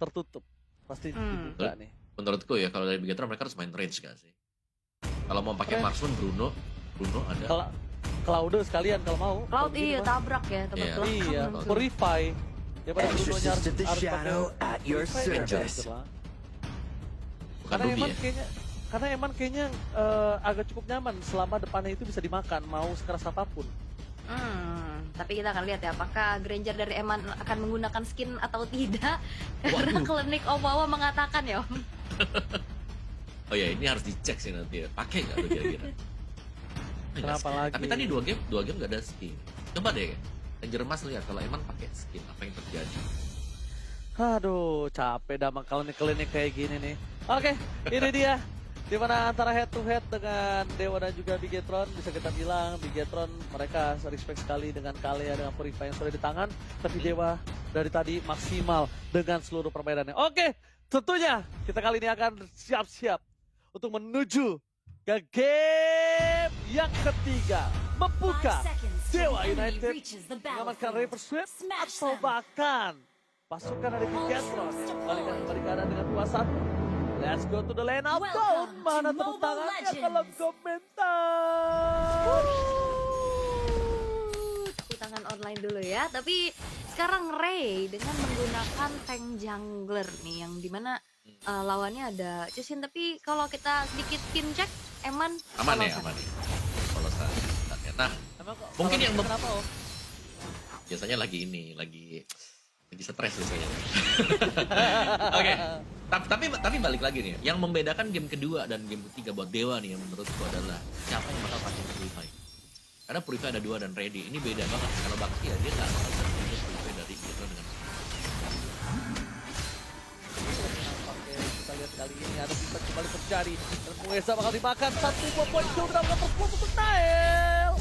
tertutup. Pasti dibuka nih. Menurutku ya kalau dari Bigetron mereka harus main range gak sih? Kalau mau pakai Range. marksman Bruno ada. Kalau Cloud sekalian kalau mau. Cloud Kalau begini iya mah. tabrak ya, tabrak Iya. belakang Iya, langsung. Purify. Daripada Bruno Exorcist harus of the pakai Shadow at your Purify, service. Ranger lah. Bukan Karena Ruby Eman ya? kayaknya agak cukup nyaman selama depannya itu bisa dimakan mau sekeras apapun. Tapi kita akan lihat ya apakah Granger dari Eman akan menggunakan skin atau tidak. Karena Waduh. Klinik Om Wawa mengatakan ya Om. Oh ya ini harus dicek sih nanti ya. Pakai nggak tuh kira-kira? Kenapa lagi? Tapi tadi dua game nggak ada skin. Coba deh, Ranger Mas lihat kalau Eman pakai skin apa yang terjadi? Aduh, capek dah klinik kayak gini nih. Oke, ini dia. Dimana antara head to head dengan Dewa dan juga Bigetron, bisa kita bilang Bigetron mereka respect sekali dengan Kalea dengan Purify yang sudah di tangan, tapi Dewa dari tadi maksimal dengan seluruh permainannya. Oke, tentunya kita kali ini akan siap-siap untuk menuju ke game yang ketiga, membuka Dewa United mengamankan reverse sweep atau bahkan pasukan dari Bigetron kembalikan kembali keadaan dengan 2-1. Let's go to the lane of gold. Mana tepuk tangannya kalau komentar. Tepuk tangan online dulu ya. Tapi sekarang Ray dengan menggunakan tank jungler nih yang dimana lawannya ada Jushin. Tapi kalau kita sedikit pin check, Eman Aman ya, polosan. aman ya. Polosan. Nah, Emang kok Mungkin yang kenapa biasanya lagi stres biasanya. Oke. Tapi balik lagi nih, yang membedakan game kedua dan game ketiga buat Dewa nih yang menurutku adalah siapa yang bakal pakai Purify. Karena Purify ada 2 dan Ready. Ini beda banget. Kalau Bakti ya dia nggak bakal bisa punya Purify dari gitu dengan Oke, kita lihat kali ini ada bisa kembali terjadi dan Mueza bakal dimakan 1 poin kill mendapatkan first blood untuk Nael.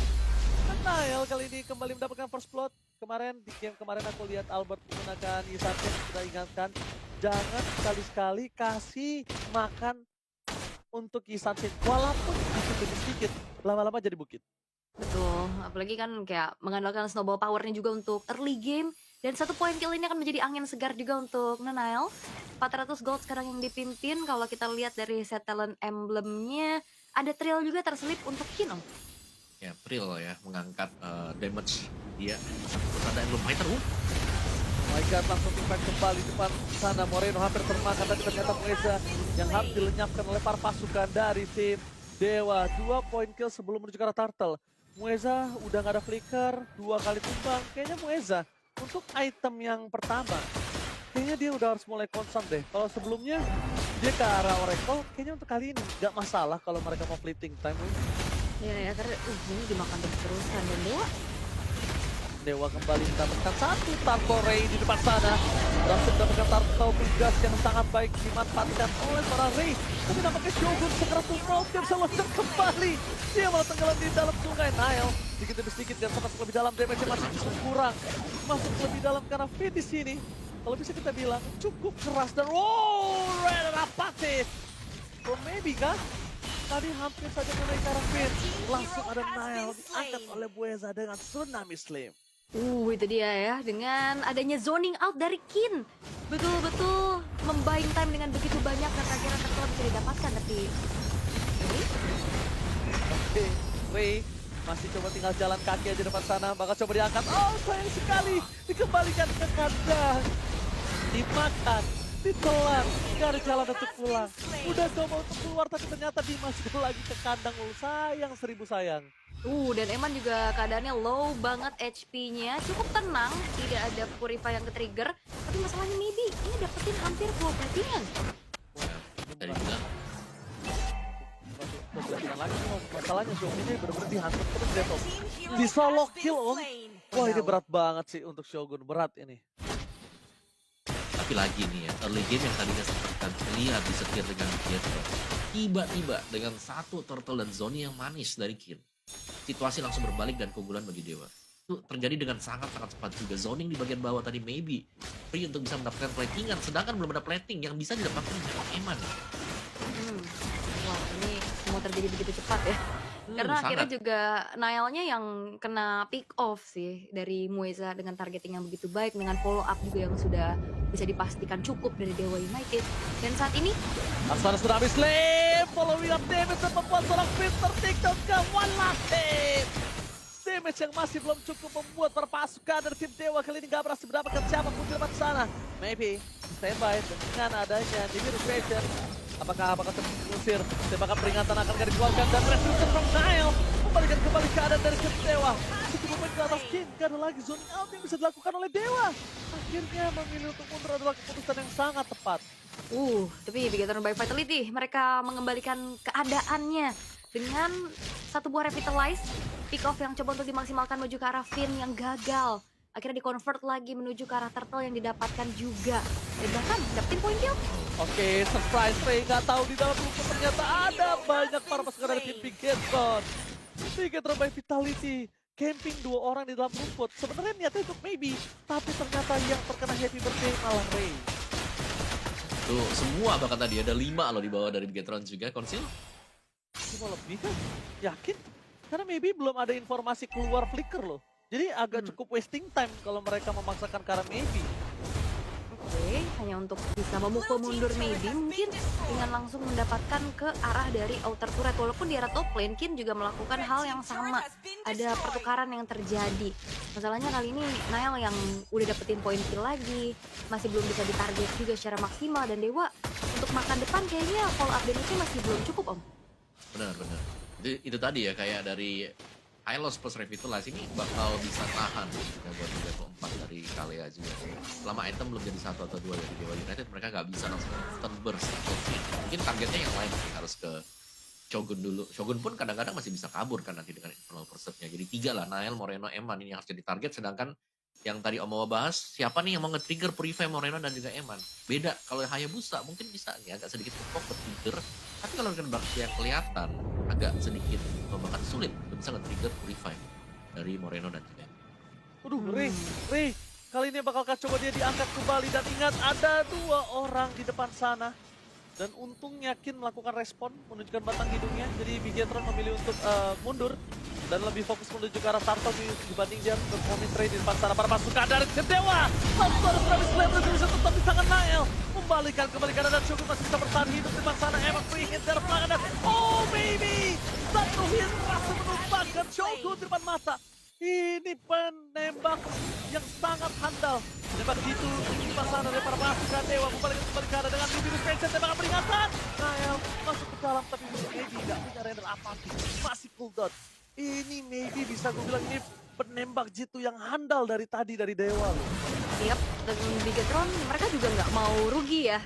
Dan Nael kali ini kembali mendapatkan first blood. Kemarin di game kemarin aku lihat Albert menggunakan Yisatien, sudah ingatkan jangan sekali-sekali kasih makan untuk Yisatien walaupun sedikit-sedikit lama-lama jadi bukit. Betul, apalagi kan kayak mengandalkan snowball powernya juga untuk early game. Dan 1 poin kill ini akan menjadi angin segar juga untuk Nanail. 400 gold sekarang yang dipimpin. Kalau kita lihat dari set talent emblemnya, ada trail juga terselip untuk Kino. ya Pril ya mengangkat damage dia. Terus ada Emblem Fighter. My God, langsung impact kembali depan sana. Moreno hampir termakan, tapi ternyata Mueza yang harus dilenyapkan oleh para pasukan dari tim Dewa. 2 poin kill sebelum menuju ke arah Turtle. Mueza udah gak ada flicker, 2 kali tumbang. Kayaknya Mueza untuk item yang pertama, kayaknya dia udah harus mulai concern deh. Kalau sebelumnya dia ke arah Oracle, kayaknya untuk kali ini gak masalah kalau mereka mau fleeting time. Ya karena ini dimakan terus-terusan dan Dewa kembali mendapatkan 1 Turtle Ray di depan sana. Langsung mendapatkan Turtle, tugas yang sangat baik dimanfaatkan oleh para Ray. Tapi nampaknya Shogun sekeras Tumrol dia bisa loncat kembali. Dia malah tenggelam di dalam sungai. Nile sedikit demi sedikit dan sempat lebih dalam, damage masih cukup kurang. Masuk lebih dalam karena Finn di sini. Kalau bisa kita bilang cukup keras dan Red apatis. Or maybe kah? Tadi hampir saja menaik arah Finn. Langsung ada Nile diangkat oleh Mueza dengan Tsunami Slam. itu dia ya, dengan adanya zoning out dari Kin. Betul-betul membuying time dengan begitu banyak dan akhirnya Turtle bisa didapatkan, tapi Oke, Ray masih coba tinggal jalan kaki aja depan sana, bakal coba diangkat. Oh, sayang sekali, dikembalikan ke kandang. Dimakan, ditelan, gak ada jalan untuk pulang. Udah coba untuk keluar, tapi ternyata dimasukin lagi ke kandang. Sayang, 1000 sayang. dan Eman juga keadaannya low banget HP-nya, cukup tenang, tidak ada Purify yang ke-trigger, tapi masalahnya maybe ini dapetin hampir 2 platingan. Dari bilang Jangan lagi, masalahnya Shogun ini bener-bener dihantam terus dia Tom. Di solo kill Om. Wah, ini berat banget sih untuk Shogun, berat ini. tapi lagi nih ya early game yang tadinya sempat terlihat disetir dengan Pietro, tiba-tiba dengan 1 turtle dan Zoni yang manis dari Kin, situasi langsung berbalik dan keunggulan bagi Dewa. Itu terjadi dengan sangat-sangat cepat juga. Zoning di bagian bawah tadi maybe free untuk bisa mendapatkan platingan, sedangkan belum ada plating yang bisa didapatkan oleh Eman. Wah, ini semua terjadi begitu cepat ya. Karena akhirnya Sangat. juga Niall-nya yang kena pick off sih dari Mueza dengan targeting yang begitu baik, dengan follow up juga yang sudah bisa dipastikan cukup dari Dewa United. Dan saat ini Asana sudah habis lane, following up damage dan membuat seorang Finn tertiktok ke one last hit. Damage yang masih belum cukup membuat para pasukan dari tim Dewa kali ini gak berhasil mendapatkan siapapun di depan sana. Maybe standby dengan adanya Divirus Vision. Apakah mengusir tembakan peringatan akan dikeluarkan dan resolution from Nile membalikan kembali keadaan dari tim Dewa. Cukup momen ke atas King, gak ada lagi zoning out yang bisa dilakukan oleh Dewa. Akhirnya memilih untuk mundur adalah keputusan yang sangat tepat. Tapi Bigetron by Vitality, mereka mengembalikan keadaannya dengan satu buah Revitalize, pick off yang coba untuk dimaksimalkan menuju ke arah Finn yang gagal. Akhirnya di-convert lagi menuju ke arah Turtle yang didapatkan juga. Dan bahkan dapetin point kill. Oke, surprise Ray nggak tahu di dalam rumput ternyata ada banyak para pasukan dari tim Bigetron. Bigetron by Vitality camping 2 orang di dalam rumput. Sebenarnya niatnya untuk maybe, tapi ternyata yang terkena happy birthday malah Ray. Tuh, semua bahkan tadi ada 5 loh di bawah dari Bigetron juga, Konsil. Cuma lebih kan? Yakin? Karena maybe belum ada informasi keluar flicker loh. Jadi agak cukup wasting time kalau mereka memaksakan ke arah maybe. Oke, hanya untuk bisa memukul mundur maybe mungkin dengan langsung mendapatkan ke arah dari outer turret. Walaupun di arah top lane, Kin juga melakukan hal yang sama. Ada pertukaran yang terjadi. Masalahnya kali ini Niall yang udah dapetin poin kill lagi, masih belum bisa ditarget juga secara maksimal. Dan Dewa untuk makan depan kayaknya follow up damage-nya masih belum cukup, Om. Benar. Itu tadi ya, kayak dari Hylos plus Revitalize ini bakal bisa tahan ya, buat di level 4 dari Kalea juga. Selama item belum jadi 1 atau 2 dari Dewa United, mereka nggak bisa langsung instant burst. Mungkin targetnya yang lain sih, harus ke Shogun dulu. Shogun pun kadang-kadang masih bisa kabur kan nanti dengan infernal pursuit-nya. Jadi 3 lah, Nael, Moreno, Eman ini yang harus jadi target. Sedangkan yang tadi Om mau bahas, siapa nih yang mau nge-trigger Purify, Moreno, dan juga Eman. Beda, kalau Hayabusa mungkin bisa nih agak sedikit kepok ke-trigger. Tapi kalau dengan Baxia kelihatan, agak sedikit bahkan sulit untuk bisa nge-trigger Purify dari Moreno dan juga Eman. Waduh, Ray, kali ini apakah coba dia diangkat kembali dan ingat ada 2 orang di depan sana. Dan untungnya Kin melakukan respon menunjukkan batang hidungnya. Jadi Bigetron memilih untuk mundur dan lebih fokus menuju ke arah Turtle dibanding dia berkomit Ray di depan sana para pasukan dari tim Dewa. Langsung harus Travis Flavors bisa tetap di tangan Nael. Membalikan kembali kanan dan Shogun masih bisa bertahan hidup di depan sana. Emang free hit dari belakang dan oh baby, satu hit berhasil menumbangkan Shogun di depan mata. Ini penembak yang sangat handal. Tembak gitu di depan sana dari para pasukan Dewa. Membalikan kembali ke arah dengan Divirus Vision. Tembakan peringatan. Nael masuk ke dalam tapi maybe tidak punya render apapun. Masih cooldown. Ini maybe bisa gue bilang ini penembak jitu yang handal dari tadi dari Dewa loh. Yap, dan Bigetron mereka juga nggak mau rugi ya.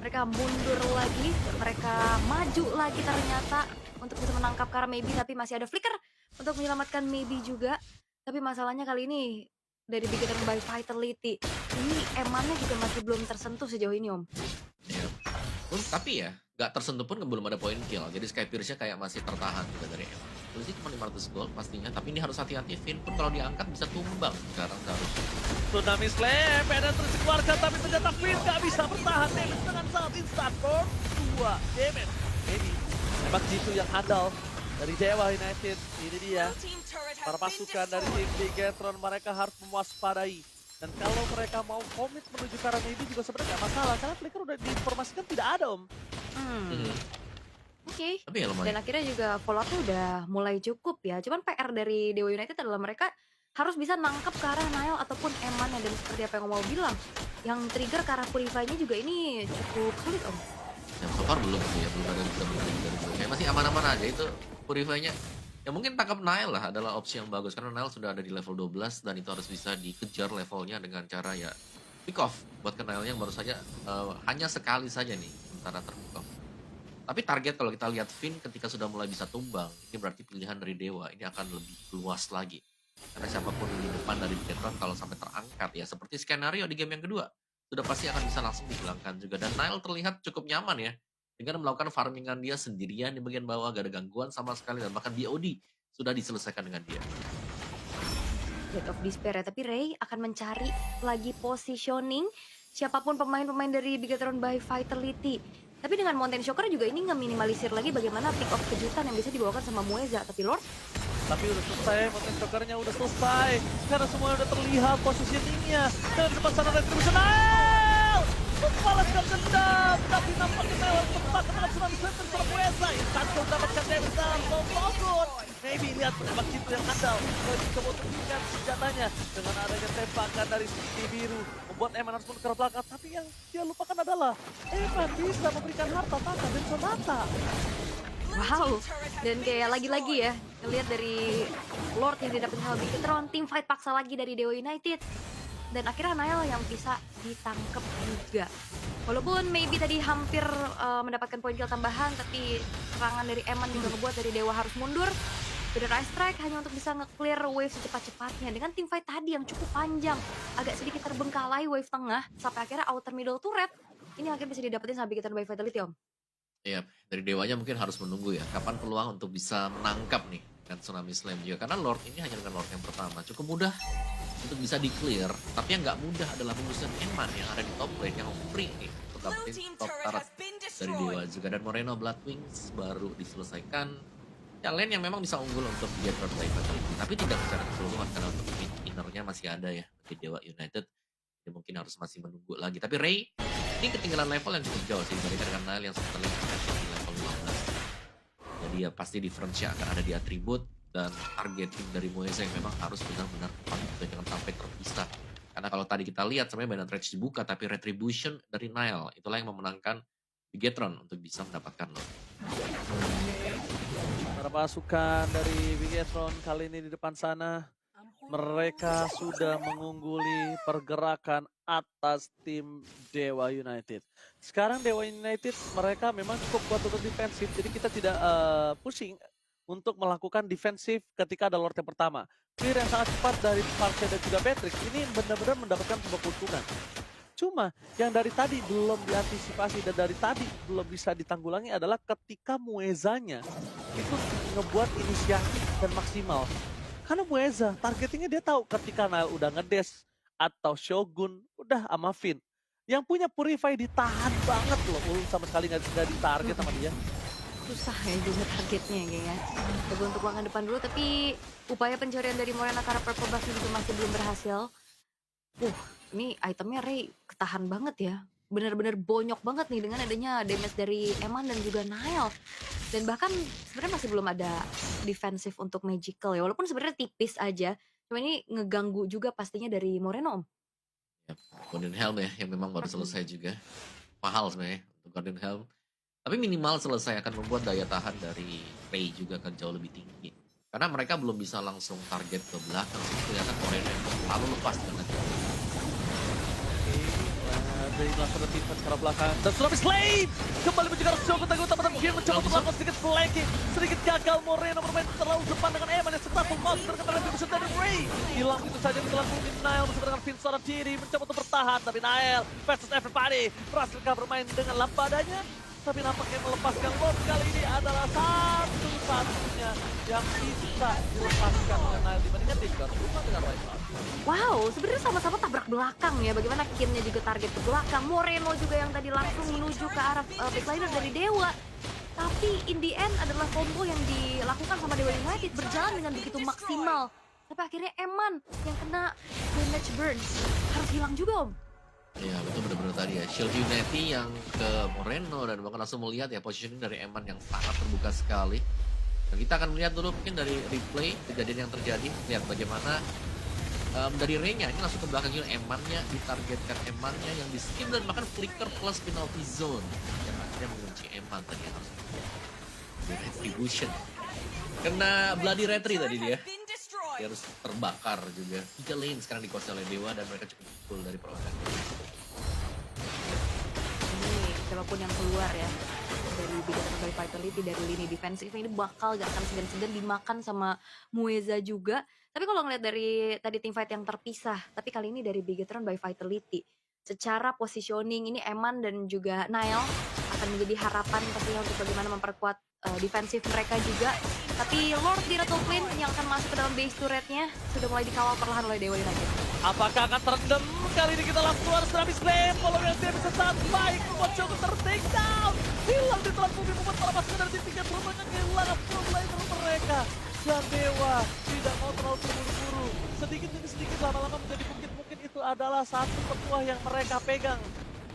Mereka mundur lagi, mereka maju lagi ternyata untuk bisa menangkap Kara Maybe, tapi masih ada flicker untuk menyelamatkan Maybe juga. Tapi masalahnya kali ini dari Bigetron by Vitality, ini emannya juga masih belum tersentuh sejauh ini, Om. Ya. Tapi ya, nggak tersentuh pun belum ada poin kill. Jadi Sky Pierce-nya kayak masih tertahan juga dari Eman. Polisi cuma 500 gold pastinya, tapi ini harus hati-hati. Finn pun kalau diangkat bisa tumbang sekarang seharusnya. Tsunami Slam, dan terus dikeluarkan tapi ternyata Finn gak bisa bertahan. Damage dengan sangat instan. Burn 2 damage. Ini tembak jitu yang handal dari Dewa United. Ini dia. Para pasukan dari tim Bigetron mereka harus mewaspadai. Dan kalau mereka mau komit menuju ke arah ini juga sebenarnya gak masalah. Karena flicker udah diinformasikan tidak ada, Om. Oke. Tapi ya lumayan. Dan akhirnya juga follow-up-nya udah mulai cukup ya. Cuman PR dari Dewa United adalah mereka harus bisa nangkep ke arah Niall ataupun Eman ya. Dan seperti apa yang mau bilang, yang trigger ke arah Purify-nya juga ini cukup sulit, Om. Yang so far belum sih ya, belum ada bisa beli dari Purify. Masih aman-aman aja itu Purify-nya. Ya mungkin tangkap Niall lah adalah opsi yang bagus. Karena Niall sudah ada di level 12 dan itu harus bisa dikejar levelnya dengan cara ya pick off. Buat ke Niall yang baru saja hanya sekali saja nih sementara terpick off. Tapi target kalau kita lihat Finn ketika sudah mulai bisa tumbang, ini berarti pilihan dari Dewa ini akan lebih luas lagi. Karena siapapun di depan dari Bigetron kalau sampai terangkat ya, seperti skenario di game yang kedua, sudah pasti akan bisa langsung dihilangkan juga. Dan Niall terlihat cukup nyaman ya, dengan melakukan farmingan dia sendirian di bagian bawah, gak ada gangguan sama sekali, dan bahkan BOD sudah diselesaikan dengan dia. Gate of Despair ya, tapi Ray akan mencari lagi positioning siapapun pemain-pemain dari Bigetron by Vitality. Tapi dengan Mountain Shocker juga ini ngeminimalisir lagi bagaimana pick off kejutan yang bisa dibawakan sama Mueza. Tapi Lord, Tapi udah selesai, Mountain Shocker-nya udah selesai. Karena semuanya udah terlihat positioningnya. Dan di depan sana Retributional! Membalaskan dendam, tapi nampaknya lewat tempat dengan Tsunami Slam dan Mueza. Instanto mendapatkan damage dalam Logun. Maybe lihat penembak jitu yang andal. Lagi coba untuk mengingat senjatanya. Dengan adanya tembakan dari Sisi Biru. Membuat Eman harus mundur ke belakang. Tapi yang dia lupakan adalah Eman bisa memberikan harta tahta dan sonata. wow. Dan kayak lagi-lagi ya, ngelihat dari Lord yang didapatkan sama Bigetron, tim fight paksa lagi dari Dewa United. Dan akhirnya Nail yang bisa ditangkap juga. Walaupun maybe tadi hampir mendapatkan poin kill tambahan, tapi serangan dari Eman juga ngebuat dari Dewa harus mundur. Sudah Ice Strike hanya untuk bisa nge-clear wave secepat-cepatnya. Dengan tim fight tadi yang cukup panjang, agak sedikit terbengkalai wave tengah, sampai akhirnya outer middle turret, ini akhirnya bisa didapetin sama Bigetron by Vitality, Om. Iya, dari Dewanya mungkin harus menunggu ya. Kapan peluang untuk bisa menangkap nih dengan Tsunami Slam juga. Karena Lord ini hanya dengan Lord yang pertama. Cukup mudah untuk bisa di-clear. Tapi yang nggak mudah adalah mengusahakan Eman yang ada di top lane yang free nih. Untuk dapetin top turret dari Dewa juga. Dan Moreno Bloodwings baru diselesaikan. Ya, lane yang memang bisa unggul untuk Bigetron by Vitality. Tapi tidak secara keseluruhan karena untuk mid innernya masih ada ya. Di Dewa United. Dia mungkin harus masih menunggu lagi. Tapi Ray ini ketinggalan level yang cukup jauh sih dibandingkan dengan Nile yang sebetulnya di level 15. Jadi ya pasti difference-nya akan ada di atribut dan targeting dari Mueza yang memang harus benar-benar tepat gitu, jangan sampai terpisah. Karena kalau tadi kita lihat sebenarnya Banner Rage dibuka tapi Retribution dari Nile itulah yang memenangkan Bigetron untuk bisa mendapatkan Lord. Para pasukan dari Bigetron kali ini di depan sana. Mereka sudah mengungguli pergerakan atas tim Dewa United. Sekarang Dewa United mereka memang cukup kuat untuk defensif. Jadi kita tidak pushing untuk melakukan defensif ketika ada Lord yang pertama. Clear yang sangat cepat dari Parche dan juga Patrick. Ini benar-benar mendapatkan sebuah keuntungan. Cuma yang dari tadi belum diantisipasi dan dari tadi belum bisa ditanggulangi adalah ketika Muezanya itu ngebuat inisiatif dan maksimal. Karena Mueza, targetingnya dia tahu ketika Nile udah ngedes atau Shogun udah sama Finn. Yang punya Purify ditahan banget loh, sama sekali nggak ditarget sama dia. Susah ya juga targetnya kayaknya. Coba untuk ruangan depan dulu, tapi upaya pencarian dari Morena karena purple buff juga masih belum berhasil. Ini itemnya Ray ketahan banget ya. Benar-benar bonyok banget nih dengan adanya damage dari Eman dan juga Nile. Dan bahkan sebenarnya masih belum ada defensif untuk magical ya. Walaupun sebenarnya tipis aja. Cuma ini ngeganggu juga pastinya dari Moreno, Om. Ya, Golden Helm ya yang memang baru selesai juga. Mahal sebenarnya untuk Golden Helm. Tapi minimal selesai akan membuat daya tahan dari Ray juga akan jauh lebih tinggi. Karena mereka belum bisa langsung target ke belakang. Kelihatan Moreno yang terlalu lepas dengan Dari langsung ke tim ke arah belakang dan Tsunami Slave kembali menjaga Shogun tanggung utama dan Gear mencoba untuk melakukan sedikit flanking, sedikit gagal. Moreno bermain terlalu depan dengan Eman yang segera full master dengan Retribution dari Ray hilang itu saja dilakukan Nile bersama dengan Finn seorang diri mencoba untuk bertahan, tapi Nile versus everybody berhasilkah bermain dengan lampadanya, tapi nampaknya melepaskan Lord kali ini adalah satu-satunya yang bisa dilepaskan oleh Nile dibandingkan tim rumah dengan Rival. Wow, sebenarnya sama-sama tabrak belakang ya. Bagaimana Kinnya juga target ke belakang. Moreno juga yang tadi langsung menuju ke arah backliner dari Dewa. Tapi in the end adalah combo yang dilakukan sama Dewa United berjalan dengan begitu maksimal. Tapi akhirnya Eman yang kena damage burn. Harus hilang juga, Om. Iya betul benar-benar tadi ya. Shield Unity yang ke Moreno dan bahkan langsung melihat ya positioning dari Eman yang sangat terbuka sekali. Dan kita akan melihat dulu mungkin dari replay kejadian yang terjadi. Lihat bagaimana dari Ray-nya ini langsung ke belakang Eman-nya, ditargetkan Eman-nya yang di skip dan bahkan flicker plus penalty zone. Yang akhirnya mengunci Eman tadi harus di retribution. Kena bloody retry tadi dia. Dia harus terbakar juga. 3 lane sekarang dikuasai oleh Dewa dan mereka cukup full dari perolehan. Ini siapapun yang keluar ya dari Bigetron by Vitality dari lini defensif ini bakal gak akan segan-segan dimakan sama Mueza juga. Tapi kalau ngeliat dari tadi tim fight yang terpisah, tapi kali ini dari Bigetron by Vitality, secara positioning ini Eman dan juga Nile akan menjadi harapan pastinya untuk bagaimana memperkuat defensif mereka juga. Tapi Lord di Red Lane yang akan masuk ke dalam base turretnya sudah mulai dikawal perlahan oleh Dewa United. Apakah akan terendam? Kali ini kita langsung keluar Tsunami Slam. Follow yang dia bisa sangat baik. Membuat Shogun ter-take down. Hilang di telan bumi membuat para pasukan dari tim Tiket mereka kehilangan full laner mereka. Dan Dewa tidak mau terlalu terburu-buru. Sedikit demi sedikit lama-lama menjadi bukit. Mungkin itu adalah satu petuah yang mereka pegang.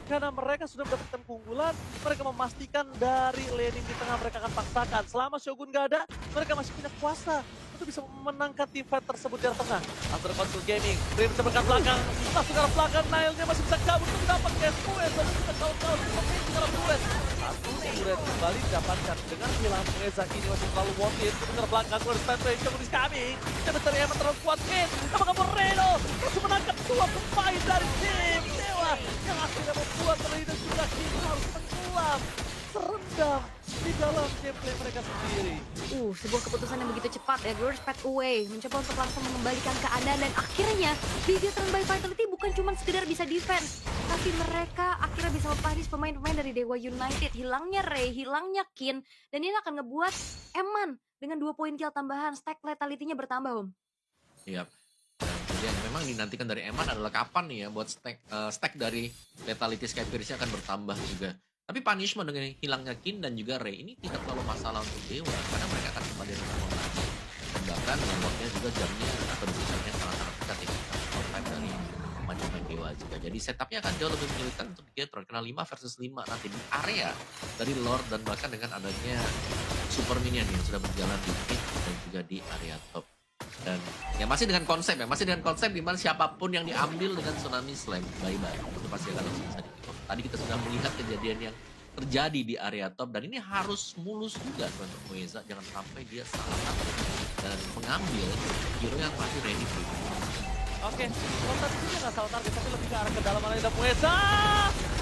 Karena mereka sudah mendapatkan keunggulan, mereka memastikan dari laning di tengah mereka akan paksakan. Selama Shogun gak ada, mereka masih punya kuasa untuk bisa memenangkan tim fight tersebut di arah tengah. Under Control Gaming, Rim bisa berkat belakang, masuk ke arah belakang, Nile-nya masih bisa kabur untuk dapat SQS, dan bisa kawan-kawan untuk ke arah Buret. Satu Buret kembali didapatkan dengan hilang Reza ini masih terlalu worth it. Ke arah belakang, Buret standby, Shogun is coming. Dia mencari Eman terlalu kuat, apakah Moreno masih menangkap dua pemain dari tim Dewa yang akhirnya membuat Rey dan juga King harus tenggelam, terendam di dalam gameplay mereka sendiri. Sebuah keputusan yang begitu cepat ya. Growers Path Away mencoba untuk langsung mengembalikan keadaan dan akhirnya Bigetron by Vitality bukan cuma sekedar bisa defense, tapi mereka akhirnya bisa mempunish pemain-pemain dari Dewa United. Hilangnya Rey, hilangnya Kin, dan ini akan ngebuat Eman dengan 2 poin kill tambahan, stack lethality-nya bertambah, Om. Iya. Yang memang dinantikan dari Eman adalah kapan nih ya buat stack dari Lethality Skypierce akan bertambah juga. Tapi punishment dengan hilangnya Kin dan juga Rey ini tidak terlalu masalah untuk Dewa karena mereka akan kembali normal lagi. Dan bahkan yang waktunya juga jamnya atau jamnya sangat-sangat dekat ya. Time dari pemain Dewa juga. Jadi setupnya akan jauh lebih menyulitkan untuk Bigetron karena 5 versus 5 nanti di area dari Lord dan bahkan dengan adanya Super Minion yang sudah berjalan di mid dan juga di area top. Dan ya masih dengan konsep di mana siapapun yang diambil dengan Tsunami Slam bye-bye itu pasti akan langsung bisa di-pick off. Tadi kita sudah melihat kejadian yang terjadi di area top dan ini harus mulus juga untuk Moeza, jangan sampai dia salah dan mengambil hero yang masih ready to go. Oke, kalau tadi dia nggak salah target, tapi lebih ke arah kedalaman ada Mueza.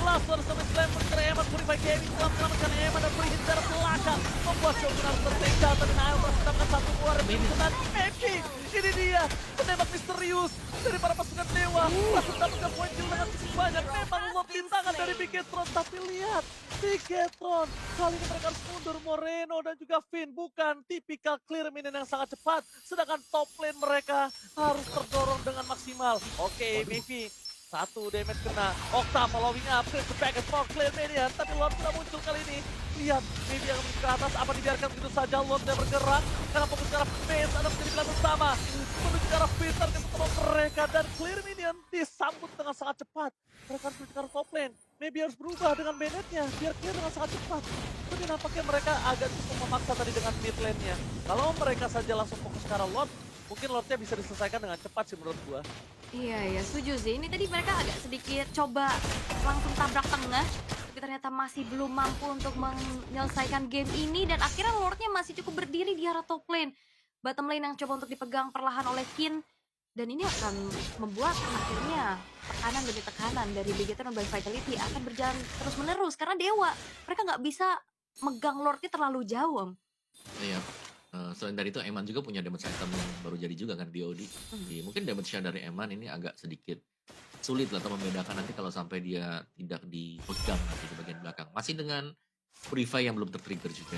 Langsung Tsunami Slam mencari Eman, Purify Gaming telah menyelamatkan Eman dan berhenti dari belakang. Membuat Shogun harus ter-take down, tapi Nile terus mendapatkan satu keluar dengan Epi. Ini dia, penembak misterius dari para pasukan Dewa. Langsung mendapatkan poin kill dengan cukup banyak. Memang lob di tangan dari Bigetron, tapi lihat Bigetron kali ini mereka harus mundur. Moreno dan juga Finn bukan tipikal clear minion yang sangat cepat, sedangkan top lane mereka harus terdorong dengan maksimal. Oke, Mevi satu damage kena. Okta following up ke back and forth clear minion, tapi Lord sudah muncul kali ini. Lihat Mevi yang menuju ke atas, apa dibiarkan begitu saja? Lord tidak bergerak karena fokus ke arah base, ada menjadi pilihan utama menuju ke arah Peter ke ketemu mereka dan clear minion disambut dengan sangat cepat. Mereka harus menuju ke arah top lane. Maybe harus berubah dengan Bennett-nya biar clear dengan sangat cepat. Tapi nampaknya mereka agak cukup memaksa tadi dengan mid lane-nya. Kalau mereka saja langsung fokus ke arah Lord, mungkin Lord-nya bisa diselesaikan dengan cepat sih menurut gua. Iya, setuju sih. Ini tadi mereka agak sedikit coba langsung tabrak tengah, tapi ternyata masih belum mampu untuk menyelesaikan game ini dan akhirnya Lord-nya masih cukup berdiri di arah top lane. Bottom lane yang coba untuk dipegang perlahan oleh Kin, dan ini akan membuat akhirnya tekanan demi tekanan dari Bigetron by Vitality akan berjalan terus-menerus karena Dewa mereka nggak bisa megang Lord-nya terlalu jauh, Om. Iya. Selain dari itu Eman juga punya damage item yang baru jadi juga kan BOD. Jadi, mungkin damage-nya dari Eman ini agak sedikit sulit lah atau membedakan nanti kalau sampai dia tidak dipegang nanti di bagian belakang. Masih dengan Purify yang belum tertrigger juga.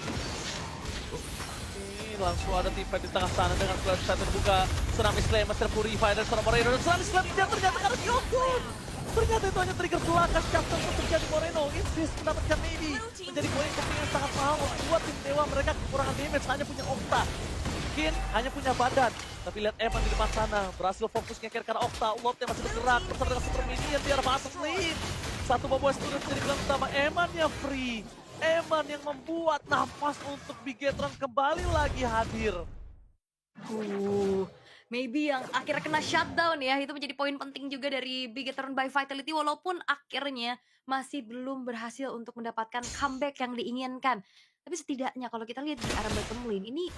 Ini langsung ada tim fight di tengah sana dengan flash set terbuka. Tsunami Slam, Master Purify dan seorang Moreno. Dan Tsunami Slam dia ternyata karena Shogun. Ternyata itu hanya trigger belakang Captain untuk terjadi Moreno. Insist mendapatkan Maybe. Menjadi poin penting yang sangat mahal membuat tim Dewa mereka kekurangan damage. Hanya punya Okta. Mungkin hanya punya badan. Tapi lihat Eman di depan sana. Berhasil fokus ngeker karena Okta. Lordnya masih bergerak bersama dengan Super Minion di arah bottom lane. Satu Bobo Studio menjadi gelang utama. Eman yang free. Eman yang membuat nafas untuk Bigetron kembali lagi hadir. Maybe yang akhirnya kena shutdown ya, itu menjadi poin penting juga dari Bigetron by Vitality walaupun akhirnya masih belum berhasil untuk mendapatkan comeback yang diinginkan. Tapi setidaknya kalau kita lihat di arah bottom lane ini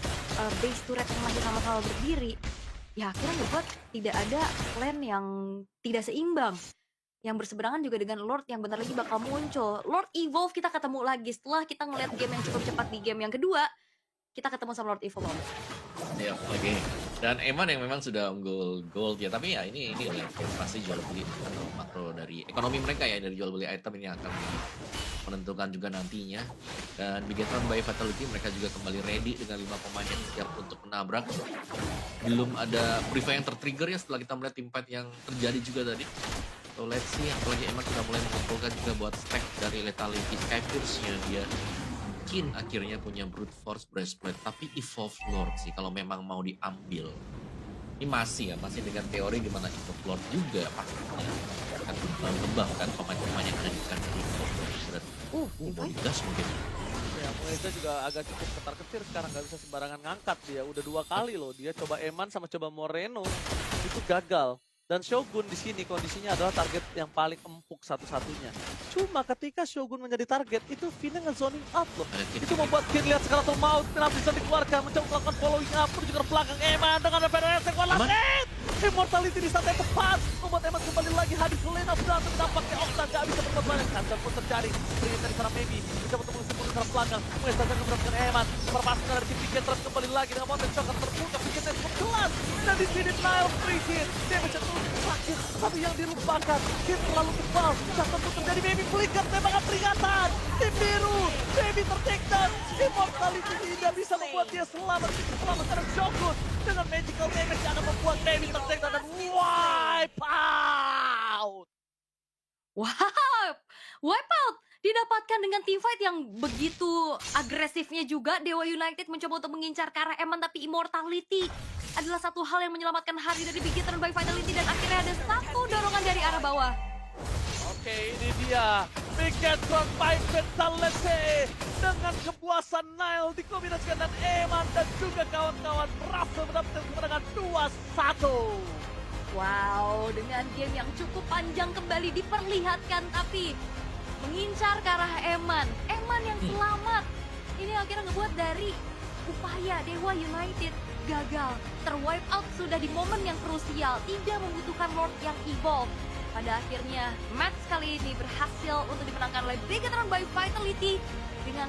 base turret yang masih sama-sama berdiri, ya akhirnya membuat tidak ada lane yang tidak seimbang. Yang berseberangan juga dengan Lord yang bentar lagi bakal muncul. Lord Evolve kita ketemu lagi setelah kita ngeliat game yang cukup cepat di game yang kedua. Kita ketemu sama Lord Evolve. Iya, oke. Dan Eman yang memang sudah unggul gold ya, tapi ya ini pasti jual beli atau makro dari ekonomi mereka ya, dari jual beli item ini akan menentukan juga nantinya. Dan Bigetron by Vitality mereka juga kembali ready dengan 5 pemain yang siap untuk menabrak. Belum ada Priva yang tertrigger ya setelah kita melihat teamfight yang terjadi juga tadi. So let's see, apalagi emang sudah mulai mengumpulkan juga buat stack dari Lethality Skyfierce-nya. Dia mungkin akhirnya punya Brute Force Breastplate, tapi Evolve Lord sih kalau memang mau diambil. Ini masih dengan teori di mana Evolve Lord juga pastinya akan mengembangkan pemain-pemain yang ada di kandang Evolve Lord. Mau digas mungkin. Ya, Moeza juga agak cukup ketar-ketir sekarang, nggak bisa sembarangan ngangkat dia. Udah 2 kali loh, dia coba Eman sama coba Moreno, itu gagal. Dan Shogun di sini kondisinya adalah target yang paling empuk satu-satunya. Cuma ketika Shogun menjadi target, itu Vina nge-zoning out loh. Itu membuat Kin lihat skeletal maut, kenapa bisa dikeluarkan, mencoba melakukan following up, juga ke belakang Eman dengan PDS yang kuat. Immortality di saat yang tepat membuat Eman kembali lagi hadir ke lane of Dawn, tampaknya Okta gak bisa berbuat banyak. Cancel pun terjadi, berikan dari sana Maybe bisa bertemu simpul di sana belakang. Moeza akan mendapatkan Eman, perpaskan dari tim Bigetron kembali lagi dengan mountain shocker terbuka, Bigetron cukup jelas. Dan di sini Nile free hit, damage yang sakit, tapi yang dilupakan hit terlalu tebal. Bisa tentu terjadi Maybe flicker, tembakan peringatan. Tim biru, Maybe ter-take down. Immortality tidak bisa membuat dia selamat dari Shogun. Dengan magical damage yang akan membuat Maybe ter-take down dan wipe out. Wow, wipe out didapatkan dengan teamfight yang begitu agresifnya juga. Dewa United mencoba untuk mengincar ke arah Eman, tapi Immortality adalah satu hal yang menyelamatkan hari dari Bigetron by Vitality, dan akhirnya ada satu dorongan dari arah bawah. Oke, ini dia Bigetron by Vitality dengan kepuasan Nile dikombinasikan dengan Eman dan juga kawan-kawan berhasil mendapatkan kemenangan 2-1. Wow, dengan game yang cukup panjang kembali diperlihatkan, tapi mengincar ke arah Eman. Eman yang selamat. Ini akhirnya ngebuat dari upaya Dewa United gagal. Terwipe out sudah di momen yang krusial. Tidak membutuhkan Lord yang evolve. Pada akhirnya, match kali ini berhasil untuk dimenangkan oleh Bigetron by Vitality dengan